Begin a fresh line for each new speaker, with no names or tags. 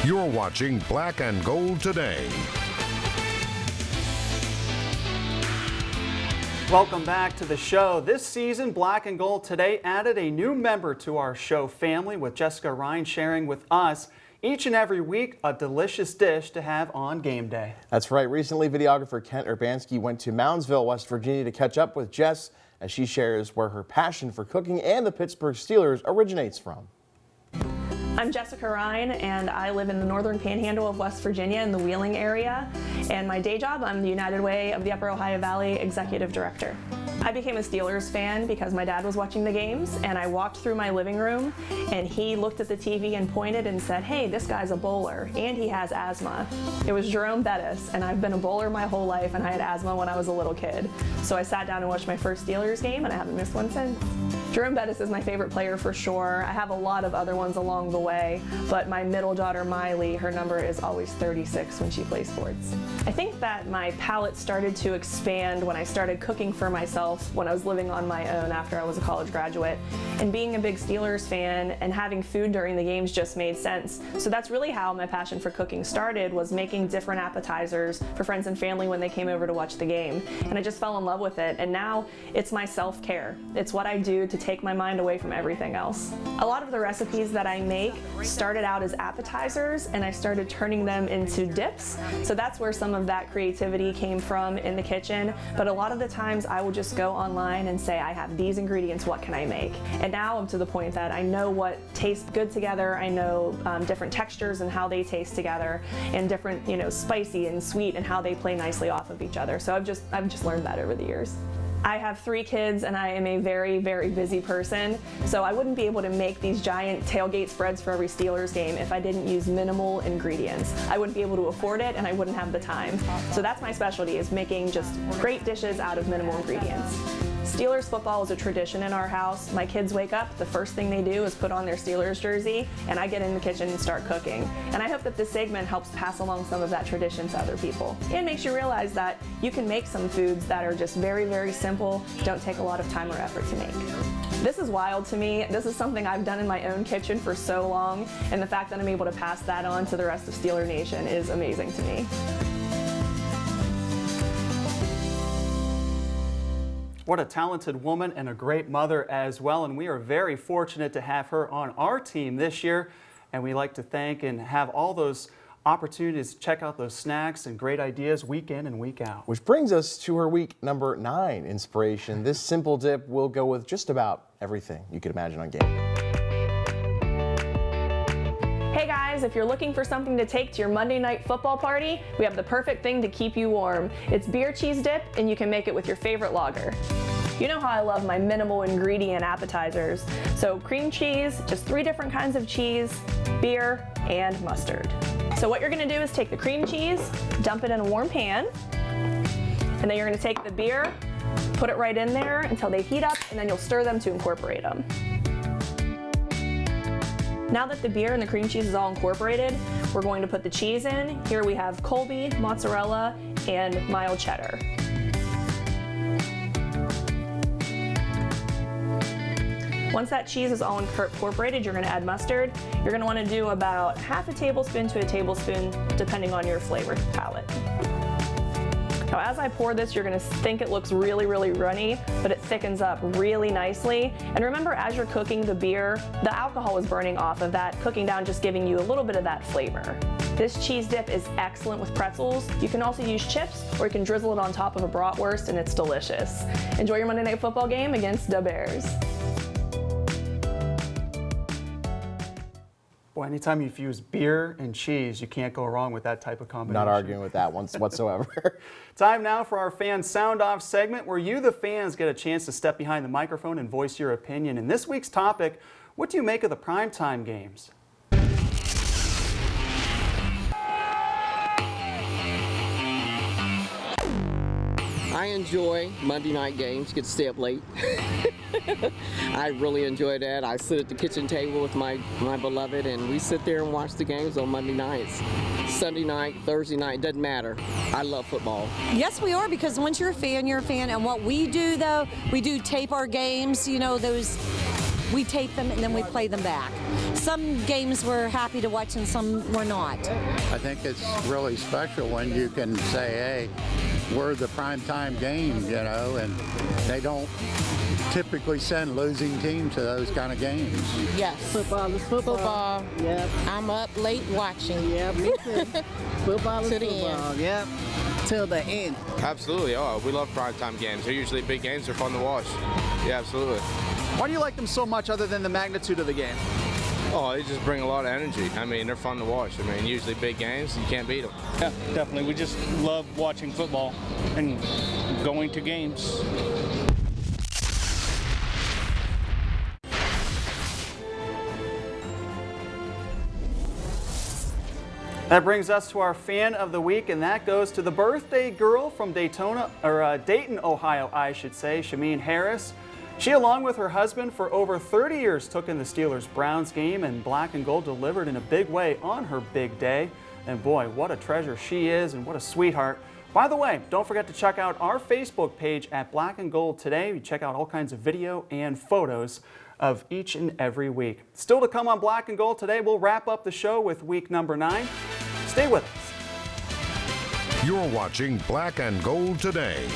You're watching Black and Gold Today.
Welcome back to the show. This season, Black and Gold Today added a new member to our show family, with Jessica Ryan sharing with us each and every week a delicious dish to have on game day.
That's right. Recently, videographer Kent Urbanski went to Moundsville, West Virginia to catch up with Jess as she shares where her passion for cooking and the Pittsburgh Steelers originates from.
I'm Jessica Ryan, and I live in the northern panhandle of West Virginia in the Wheeling area. And my day job, I'm the United Way of the Upper Ohio Valley Executive Director. I became a Steelers fan because my dad was watching the games, and I walked through my living room and he looked at the TV and pointed and said, "Hey, this guy's a bowler and he has asthma." It was Jerome Bettis, and I've been a bowler my whole life, and I had asthma when I was a little kid. So I sat down and watched my first Steelers game, and I haven't missed one since. Jerome Bettis is my favorite player for sure. I have a lot of other ones along the way, but my middle daughter Miley, her number is always 36 when she plays sports. I think that my palate started to expand when I started cooking for myself when I was living on my own after I was a college graduate. And being a big Steelers fan and having food during the games just made sense. So that's really how my passion for cooking started, was making different appetizers for friends and family when they came over to watch the game. And I just fell in love with it. And now it's my self-care. It's what I do to take my mind away from everything else. A lot of the recipes that I make started out as appetizers, and I started turning them into dips. So that's where some of that creativity came from in the kitchen. But a lot of the times I will just go online and say, I have these ingredients, what can I make? And now I'm to the point that I know what tastes good together. I know different textures and how they taste together, and different, spicy and sweet and how they play nicely off of each other. So I've just learned that over the years. I have 3 kids, and I am a very, very busy person, so I wouldn't be able to make these giant tailgate spreads for every Steelers game if I didn't use minimal ingredients. I wouldn't be able to afford it, and I wouldn't have the time. So that's my specialty, is making just great dishes out of minimal ingredients. Steelers football is a tradition in our house. My kids wake up, the first thing they do is put on their Steelers jersey, and I get in the kitchen and start cooking. And I hope that this segment helps pass along some of that tradition to other people, and makes you realize that you can make some foods that are just very, very simple, don't take a lot of time or effort to make. This is wild to me. This is something I've done in my own kitchen for so long, and the fact that I'm able to pass that on to the rest of Steeler Nation is amazing to me.
What a talented woman and a great mother as well, and we are very fortunate to have her on our team this year, and we like to thank and have all those opportunities to check out those snacks and great ideas week in and week out.
Which brings us to her week number 9 inspiration. This simple dip will go with just about everything you could imagine on game day.
Hey guys, if you're looking for something to take to your Monday night football party, we have the perfect thing to keep you warm. It's beer cheese dip, and you can make it with your favorite lager. You know how I love my minimal ingredient appetizers. So cream cheese, just 3 different kinds of cheese, beer, and mustard. So what you're gonna do is take the cream cheese, dump it in a warm pan, and then you're gonna take the beer, put it right in there until they heat up, and then you'll stir them to incorporate them. Now that the beer and the cream cheese is all incorporated, we're going to put the cheese in. Here we have Colby, mozzarella, and mild cheddar. Once that cheese is all incorporated, you're gonna add mustard. You're gonna wanna do about half a tablespoon to a tablespoon, depending on your flavor palette. Now as I pour this, you're gonna think it looks really, really runny, but it thickens up really nicely. And remember, as you're cooking the beer, the alcohol is burning off of that, cooking down, just giving you a little bit of that flavor. This cheese dip is excellent with pretzels. You can also use chips, or you can drizzle it on top of a bratwurst, and it's delicious. Enjoy your Monday Night Football game against the Bears.
Boy, anytime you fuse beer and cheese, you can't go wrong with that type of combination.
Not arguing with that one whatsoever.
Time now for our Fan Sound Off segment, where you, the fans, get a chance to step behind the microphone and voice your opinion. And this week's topic, what do you make of the primetime games?
I enjoy Monday night games, get to stay up late. I really enjoy that. I sit at the kitchen table with my beloved, and we sit there and watch the games on Monday nights. Sunday night, Thursday night, doesn't matter. I love football.
Yes, we are, because once you're a fan, you're a fan. And what we do, though, we do tape our games, those we tape them and then we play them back. Some games we're happy to watch and some we're not.
I think it's really special when you can say, hey, we're the primetime game, you know, and they don't typically send losing teams to those kind of games.
Yes.
Football is football.
Yep.
I'm up late watching.
Yeah, me too. Football is
To the
football.
end.
Yep. Till the end.
Absolutely. Oh, we love primetime games. They're usually big games. They're fun to watch. Yeah, absolutely.
Why do you like them so much other than the magnitude of the game?
Oh, they just bring a lot of energy. I mean, they're fun to watch. I mean, usually big games, you can't beat them.
Yeah, definitely. We just love watching football and going to games.
That brings us to our fan of the week, and that goes to the birthday girl from Dayton, Ohio, I should say, Shameen Harris. She, along with her husband, for over 30 years took in the Steelers-Browns game, and Black and Gold delivered in a big way on her big day. And boy, what a treasure she is, and what a sweetheart. By the way, don't forget to check out our Facebook page at Black and Gold today. We check out all kinds of video and photos of each and every week. Still to come on Black and Gold today, we'll wrap up the show with week number 9. Stay with us.
You're watching Black and Gold Today.